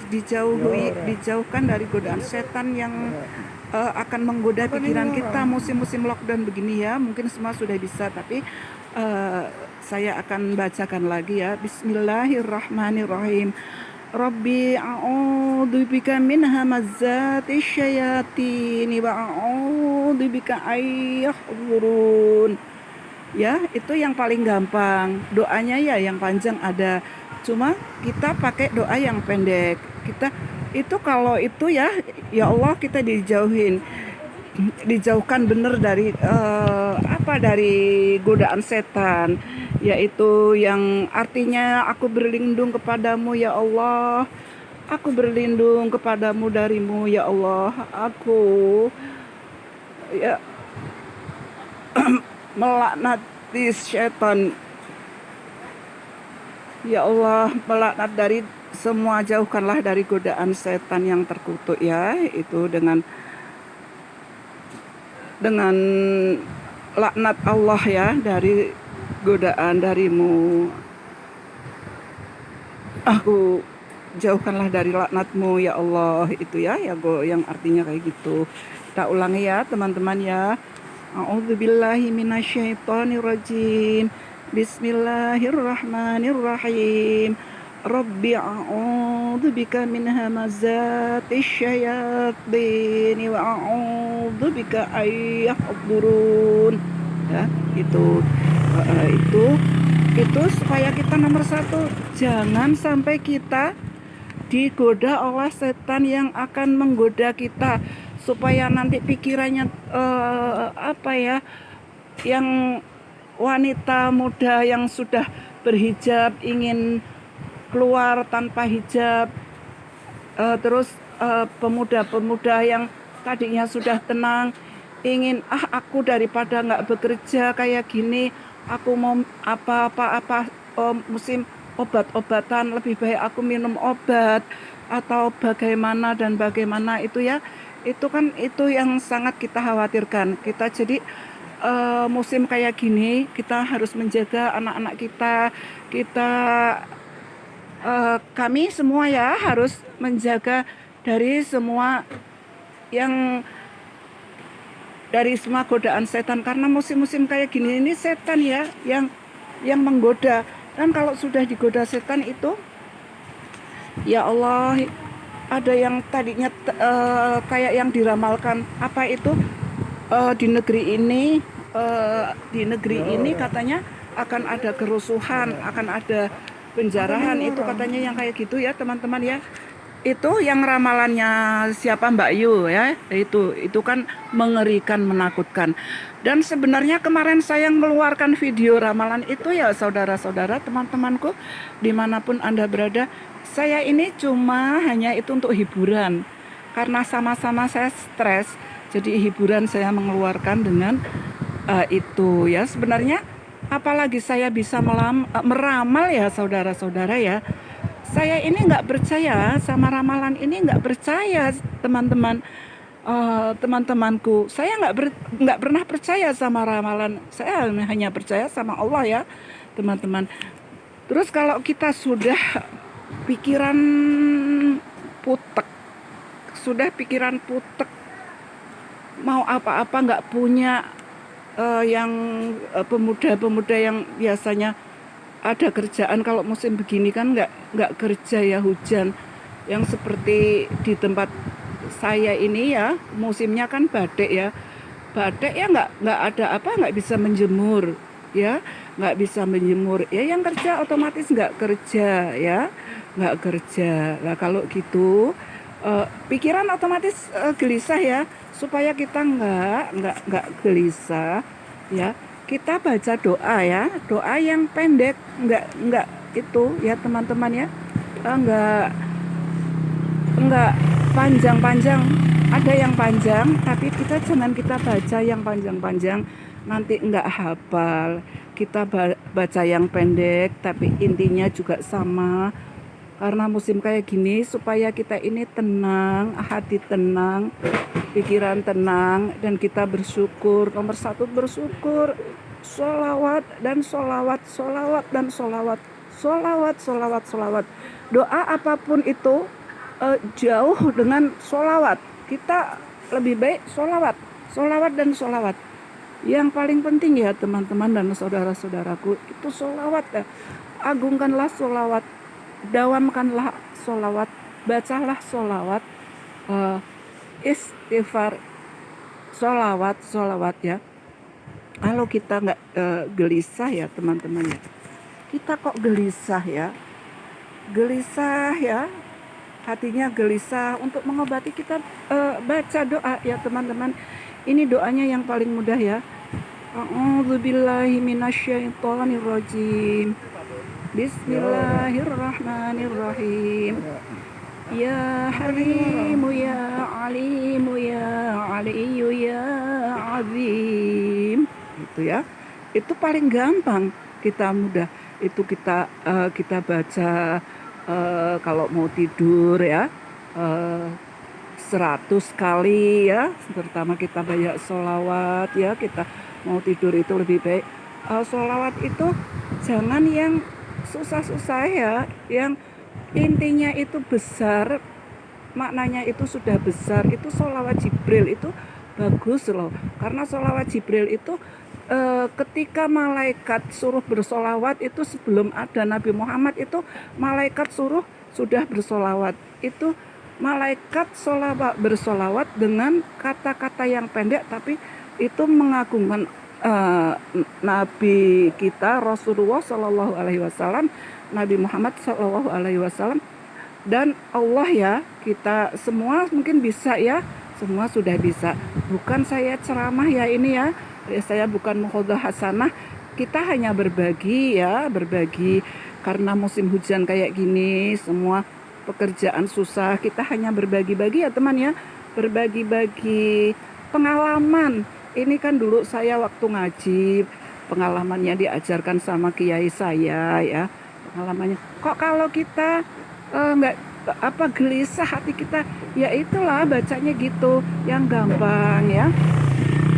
dijauhkan dari godaan setan yang akan menggoda pikiran kita musim-musim lockdown begini ya. Mungkin semua sudah bisa, tapi saya akan bacakan lagi ya. Bismillahirrahmanirrahim. Rabbi a'udzubika min hamazatis syayatin wa a'udzubika ayyahdurun. Ya, itu yang paling gampang. Doanya ya yang panjang ada. Cuma kita pakai doa yang pendek. Kita itu kalau itu ya, ya Allah kita dijauhkan benar dari dari godaan setan, yaitu yang artinya aku berlindung kepadamu ya Allah, aku berlindung kepadamu darimu ya Allah, aku ya melaknati setan ya Allah, melaknat dari semua, jauhkanlah dari godaan setan yang terkutuk ya, itu dengan laknat Allah ya, dari godaan darimu. Aku jauhkanlah dari laknatmu ya Allah, itu ya yang artinya kayak gitu. Kita ulangi ya teman-teman ya. A'udzubillahi minasyaitonirrajim. Bismillahirrahmanirrahim. Rabbi a'udzubika min hamazatis syayatin wa a'udzubika ayyahdurun. Ya, itu supaya kita nomor satu jangan sampai kita digoda oleh setan yang akan menggoda kita, supaya nanti pikirannya yang wanita muda yang sudah berhijab ingin keluar tanpa hijab, terus pemuda-pemuda yang tadinya sudah tenang ingin aku daripada nggak bekerja kayak gini, aku mau musim obat-obatan, lebih baik aku minum obat atau bagaimana dan bagaimana itu ya. Itu kan itu yang sangat kita khawatirkan. Kita jadi musim kayak gini kita harus menjaga anak-anak kita kami semua ya harus menjaga dari semua yang dari semua godaan setan. Karena musim-musim kayak gini ini setan ya yang menggoda. Dan kalau sudah digoda setan itu, ya Allah, ada yang tadinya kayak yang diramalkan apa itu, di negeri ini, katanya akan ada kerusuhan, akan ada penjarahan, itu katanya yang kayak gitu ya teman-teman ya. Itu yang ramalannya siapa, Mbak Yu ya, itu kan mengerikan, menakutkan. Dan sebenarnya kemarin saya mengeluarkan video ramalan itu ya saudara-saudara, teman-temanku dimanapun Anda berada, saya ini cuma hanya itu untuk hiburan, karena sama-sama saya stres, jadi hiburan saya mengeluarkan dengan itu ya. Sebenarnya apalagi saya bisa meramal ya saudara-saudara ya. Saya ini nggak percaya sama ramalan ini, nggak percaya teman-teman, teman-temanku. Saya nggak pernah percaya sama ramalan. Saya hanya percaya sama Allah ya teman-teman. Terus kalau kita sudah pikiran putek, mau apa-apa nggak punya, yang pemuda-pemuda yang biasanya ada kerjaan, kalau musim begini kan nggak kerja ya, hujan, yang seperti di tempat saya ini ya, musimnya kan badai ya, nggak ada apa, nggak bisa menjemur ya, ya yang kerja otomatis nggak kerja ya, nggak kerja lah. Kalau gitu pikiran otomatis gelisah ya. Supaya kita nggak gelisah ya, kita baca doa ya, doa yang pendek, nggak itu ya teman-teman ya, nggak panjang-panjang. Ada yang panjang, tapi jangan kita baca yang panjang-panjang, nanti nggak hafal. Kita baca yang pendek, tapi intinya juga sama. Karena musim kayak gini, supaya kita ini tenang, hati tenang, pikiran tenang, dan kita bersyukur. Nomor satu bersyukur, sholawat dan sholawat, sholawat dan sholawat, sholawat, sholawat, sholawat. Doa apapun itu jauh dengan sholawat. Kita lebih baik sholawat, sholawat dan sholawat. Yang paling penting ya teman-teman dan saudara-saudaraku, itu sholawat ya. Agungkanlah sholawat, dawamkanlah sholawat, bacalah sholawat, istighfar, sholawat ya. Kalau kita nggak gelisah ya teman-teman ya, kita kok gelisah ya, hatinya gelisah, untuk mengobati kita baca doa ya teman-teman. Ini doanya yang paling mudah ya. A'udzubillahi minasyaitonirrajim. Bismillahirrahmanirrahim. Ya Halimu ya Alimu ya Aliyu ya Azim. Itu ya. Itu paling gampang, kita mudah. Itu kita baca kalau mau tidur ya, 100 kali ya. Pertama kita banyak sholawat ya, kita mau tidur itu lebih baik. Sholawat itu jangan yang susah-susah ya, yang intinya itu besar, maknanya itu sudah besar. Itu sholawat Jibril itu bagus loh, karena sholawat Jibril itu ketika malaikat suruh bersholawat, itu sebelum ada Nabi Muhammad, itu malaikat suruh sudah bersholawat. Itu malaikat bersholawat dengan kata-kata yang pendek, tapi itu mengagungkan Nabi kita Rasulullah Shallallahu Alaihi Wasallam, Nabi Muhammad Shallallahu Alaihi Wasallam, dan Allah ya. Kita semua mungkin bisa ya, semua sudah bisa. Bukan saya ceramah ya ini ya, saya bukan mukhodah hasanah. Kita hanya berbagi ya, berbagi, karena musim hujan kayak gini, semua pekerjaan susah. Kita hanya berbagi-bagi ya teman ya, berbagi-bagi pengalaman. Ini kan dulu saya waktu ngaji, pengalamannya diajarkan sama kiai saya ya, pengalamannya. Kok kalau kita nggak gelisah hati kita, ya itulah bacanya gitu, yang gampang ya.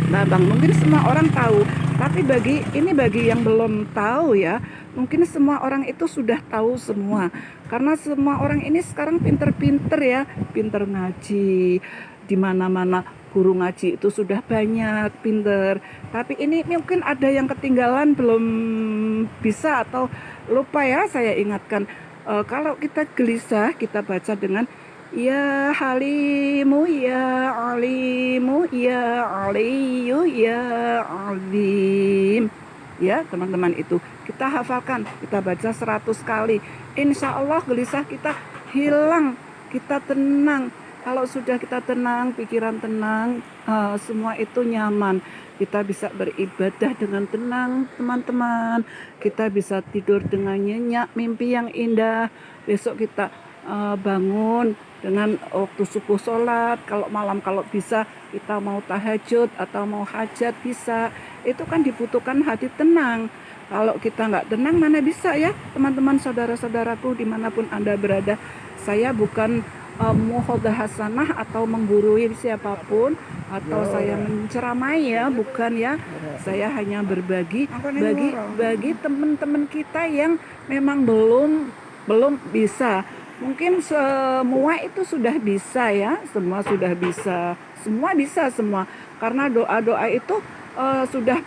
Nah bang, mungkin semua orang tahu, tapi bagi yang belum tahu ya, mungkin semua orang itu sudah tahu semua, karena semua orang ini sekarang pinter-pinter ya, pinter ngaji di mana-mana, guru ngaji itu sudah banyak, pinter. Tapi ini mungkin ada yang ketinggalan, belum bisa atau lupa ya, saya ingatkan. Kalau kita gelisah, kita baca dengan Ya Halimu, Ya Alimu, Ya Aliyu, Ya Azim. Ya teman-teman, itu kita hafalkan, kita baca 100 kali. Insya Allah gelisah kita hilang, kita tenang. Kalau sudah kita tenang, pikiran tenang, semua itu nyaman. Kita bisa beribadah dengan tenang, teman-teman. Kita bisa tidur dengan nyenyak, mimpi yang indah. Besok kita bangun dengan waktu subuh sholat. Kalau malam, kalau bisa kita mau tahajud atau mau hajat, bisa. Itu kan dibutuhkan hati tenang. Kalau kita nggak tenang, mana bisa ya teman-teman, saudara-saudaraku dimanapun Anda berada. Saya bukan muhodah hasanah atau menggurui siapapun, atau saya menceramai ya, bukan ya. Saya hanya berbagi bagi teman-teman kita yang memang belum bisa. Mungkin semua itu sudah bisa ya, semua sudah bisa, semua. Karena doa-doa itu sudah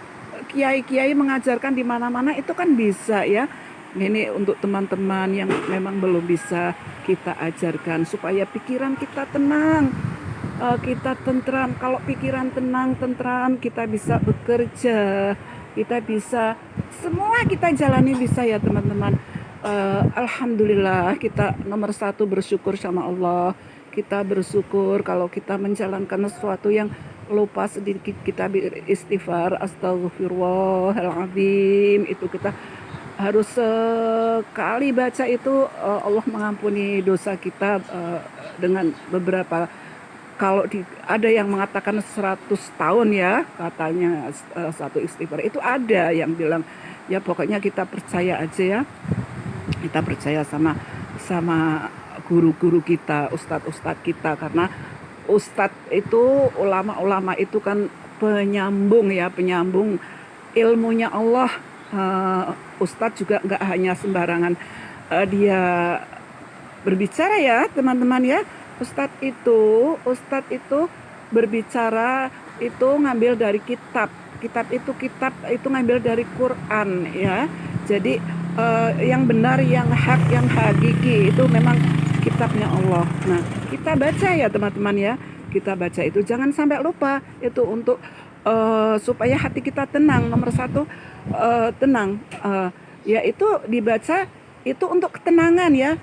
kiai-kiai mengajarkan di mana-mana, itu kan bisa ya. Ini untuk teman-teman yang memang belum bisa, kita ajarkan supaya pikiran kita tenang, kita tentram. Kalau pikiran tenang, tentram, kita bisa bekerja, kita bisa, semua kita jalani bisa ya teman-teman. Alhamdulillah, kita nomor satu bersyukur sama Allah. Kita bersyukur kalau kita menjalankan sesuatu yang lupa sedikit, kita beristighfar, astagfirullahaladzim. Itu kita harus sekali baca itu, Allah mengampuni dosa kita dengan beberapa. Kalau ada yang mengatakan 100 tahun ya, katanya satu istighfar. Itu ada yang bilang, ya pokoknya kita percaya aja ya. Kita percaya sama guru-guru kita, ustadz-ustadz kita, karena ustadz itu, ulama-ulama itu kan penyambung ilmunya Allah. Ustadz juga nggak hanya sembarangan dia berbicara ya teman-teman ya. Ustadz itu berbicara itu ngambil dari kitab itu ngambil dari Quran ya. Jadi yang benar, yang hak, yang hakiki itu memang kitabnya Allah. Nah, kita baca ya teman-teman ya. Kita baca itu, jangan sampai lupa. Itu untuk supaya hati kita tenang. Nomor satu, tenang. Yaitu dibaca itu untuk ketenangan ya.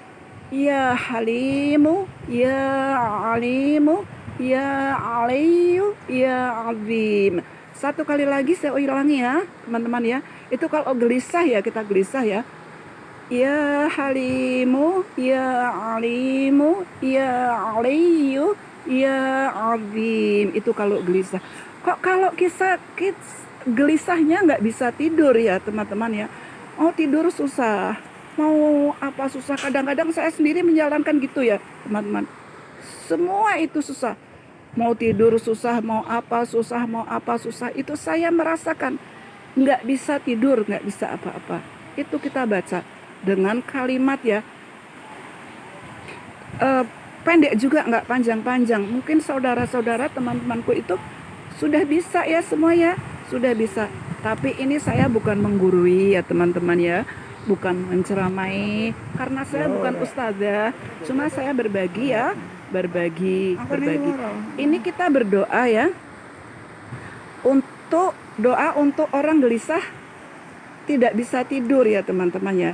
Ya Halimu, Ya Alimu, Ya Aliyu, Ya Azim. Satu kali lagi saya ulangi ya teman-teman ya. Itu kalau gelisah ya, kita gelisah ya. Ya Halimu, Ya Alimu, Ya Aliyu, Ya Azim. Itu kalau gelisah. Kok kalau gelisahnya nggak bisa tidur ya teman-teman ya. Oh, tidur susah, mau apa susah. Kadang-kadang saya sendiri menjalankan gitu ya teman-teman. Semua itu susah. Mau tidur susah, mau apa susah. Itu saya merasakan. Nggak bisa tidur, nggak bisa apa-apa. Itu kita baca dengan kalimat ya. Pendek juga, nggak panjang-panjang. Mungkin saudara-saudara, teman-temanku itu sudah bisa ya semua ya. Sudah bisa. Tapi ini saya bukan menggurui ya teman-teman ya. Bukan menceramai. Karena saya bukan ustazah. Cuma saya berbagi ya. Berbagi. Ini kita berdoa ya, untuk doa untuk orang gelisah tidak bisa tidur ya teman-teman ya.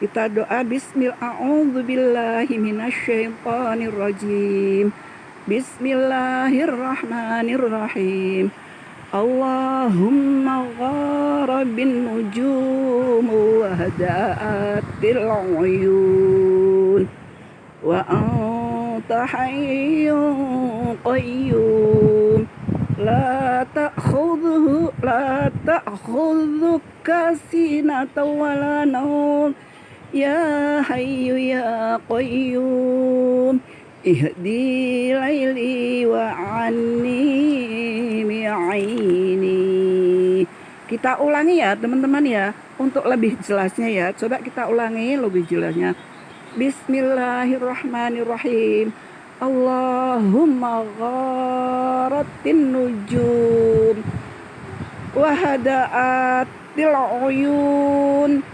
Kita doa Bismillahirrahmanirrahim. Bismillahirrahmanirrahim. Allahumma gharabin nujum wa hadaatil uyun wa anta hayyun qayyum la ta'khudhuka sinatan wala nawm ya hayyu ya qayyum ihdi laili wa anni mi'aini. Kita ulangi ya teman-teman ya, untuk lebih jelasnya ya. Coba kita ulangi lebih jelasnya. Bismillahirrahmanirrahim. Allahumma gharatin nujum wa hadaatil uyun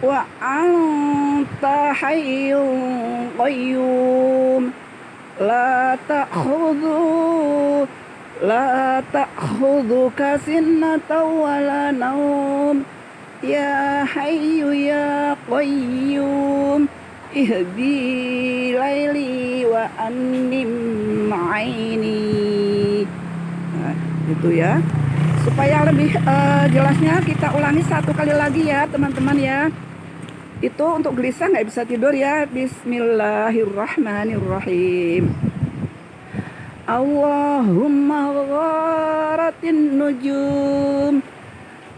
wa anta hayyun qayyum la ta'khudhuka sinatan wala naum ya hayyu ya qayyum ihdi laili wa annim aini. Nah, itu ya. Supaya lebih jelasnya kita ulangi satu kali lagi ya teman-teman ya. Itu untuk gelisah nggak bisa tidur ya. Bismillahirrahmanirrahim. Allahumma gharatin nujum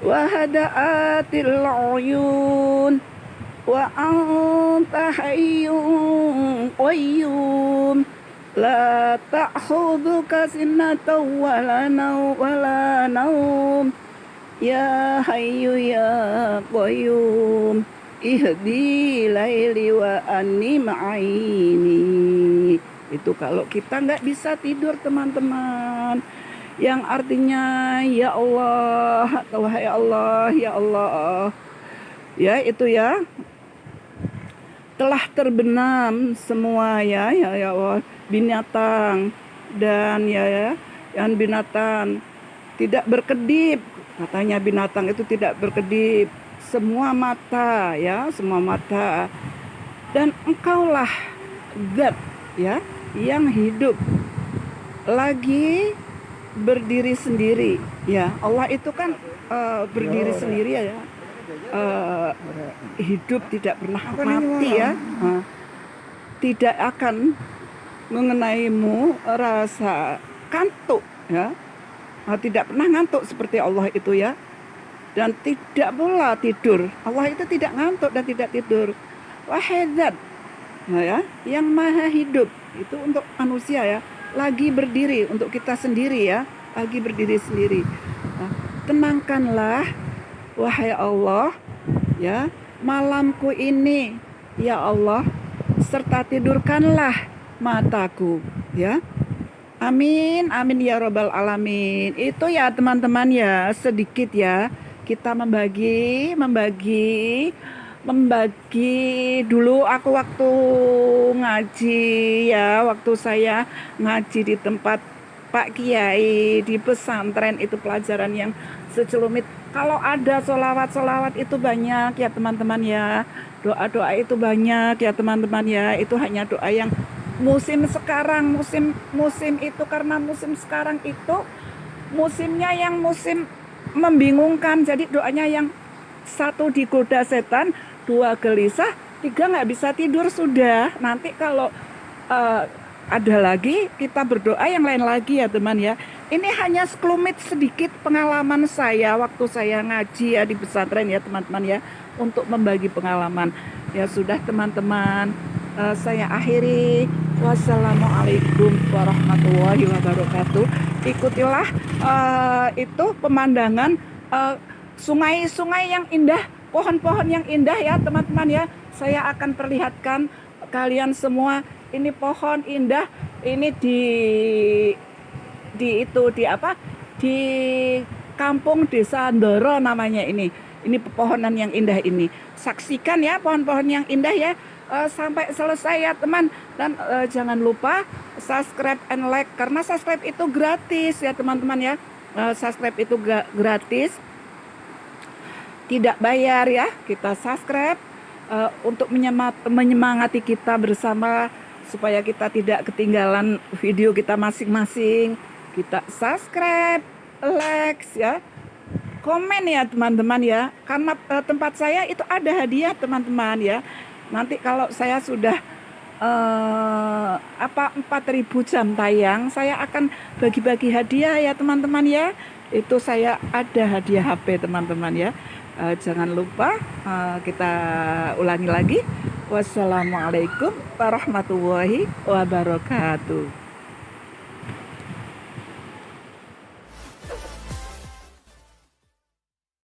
wa hadaatil uyun wa anta hayyun qayyum la ta'khudhuka sinatan wala naum ya hayyu ya qayyum ihdi laili wa annim aini. Itu kalau kita nggak bisa tidur teman-teman, yang artinya ya Allah atau wahai Allah, ya Allah ya, itu ya telah terbenam semua ya Allah, binatang dan yang binatang tidak berkedip, katanya binatang itu tidak berkedip, semua mata ya, semua mata, dan engkaulah zat ya yang hidup lagi berdiri sendiri ya. Allah itu kan berdiri sendiri ya, hidup tidak pernah mati ya. Tidak akan mengenaimu rasa kantuk ya, tidak pernah ngantuk seperti Allah itu ya, dan tidak pula tidur. Allah itu tidak ngantuk dan tidak tidur. Wahai ya, yang maha hidup itu untuk manusia ya, lagi berdiri untuk kita sendiri ya, lagi berdiri sendiri. Tenangkanlah wahai Allah ya malamku ini ya Allah, serta tidurkanlah mataku ya. Amin amin ya robbal alamin. Itu ya teman-teman ya, sedikit ya kita membagi dulu. Aku waktu ngaji ya, waktu saya ngaji di tempat Pak Kiai di pesantren, itu pelajaran yang secelumit. Kalau ada solawat itu banyak ya teman-teman ya, doa-doa itu banyak ya teman-teman ya. Itu hanya doa yang musim sekarang, musim itu, karena musim sekarang itu musimnya yang musim membingungkan. Jadi doanya yang satu digoda setan, dua gelisah, tiga nggak bisa tidur sudah. Nanti kalau ada lagi kita berdoa yang lain lagi ya teman ya. Ini hanya sekelumit sedikit pengalaman saya waktu saya ngaji ya di pesantren ya teman-teman ya, untuk membagi pengalaman. Ya sudah teman-teman, saya akhiri. Wassalamualaikum warahmatullahi wabarakatuh. Ikutilah itu pemandangan sungai-sungai yang indah, pohon-pohon yang indah ya teman-teman ya. Saya akan perlihatkan kalian semua, ini pohon indah, ini di kampung Desa Ndoro namanya ini. Ini pepohonan yang indah ini. Saksikan ya pohon-pohon yang indah ya sampai selesai ya teman. Dan jangan lupa subscribe and like, karena subscribe itu gratis ya teman-teman ya. Subscribe itu gratis, tidak bayar ya. Kita subscribe untuk menyemangati kita bersama, supaya kita tidak ketinggalan video kita masing-masing. Kita subscribe, like ya, komen ya teman-teman ya, karena tempat saya itu ada hadiah teman-teman ya. Nanti kalau saya sudah 4.000 jam tayang, saya akan bagi-bagi hadiah ya teman-teman ya. Itu saya ada hadiah HP teman-teman ya. Jangan lupa, kita ulangi lagi. Wassalamualaikum warahmatullahi wabarakatuh.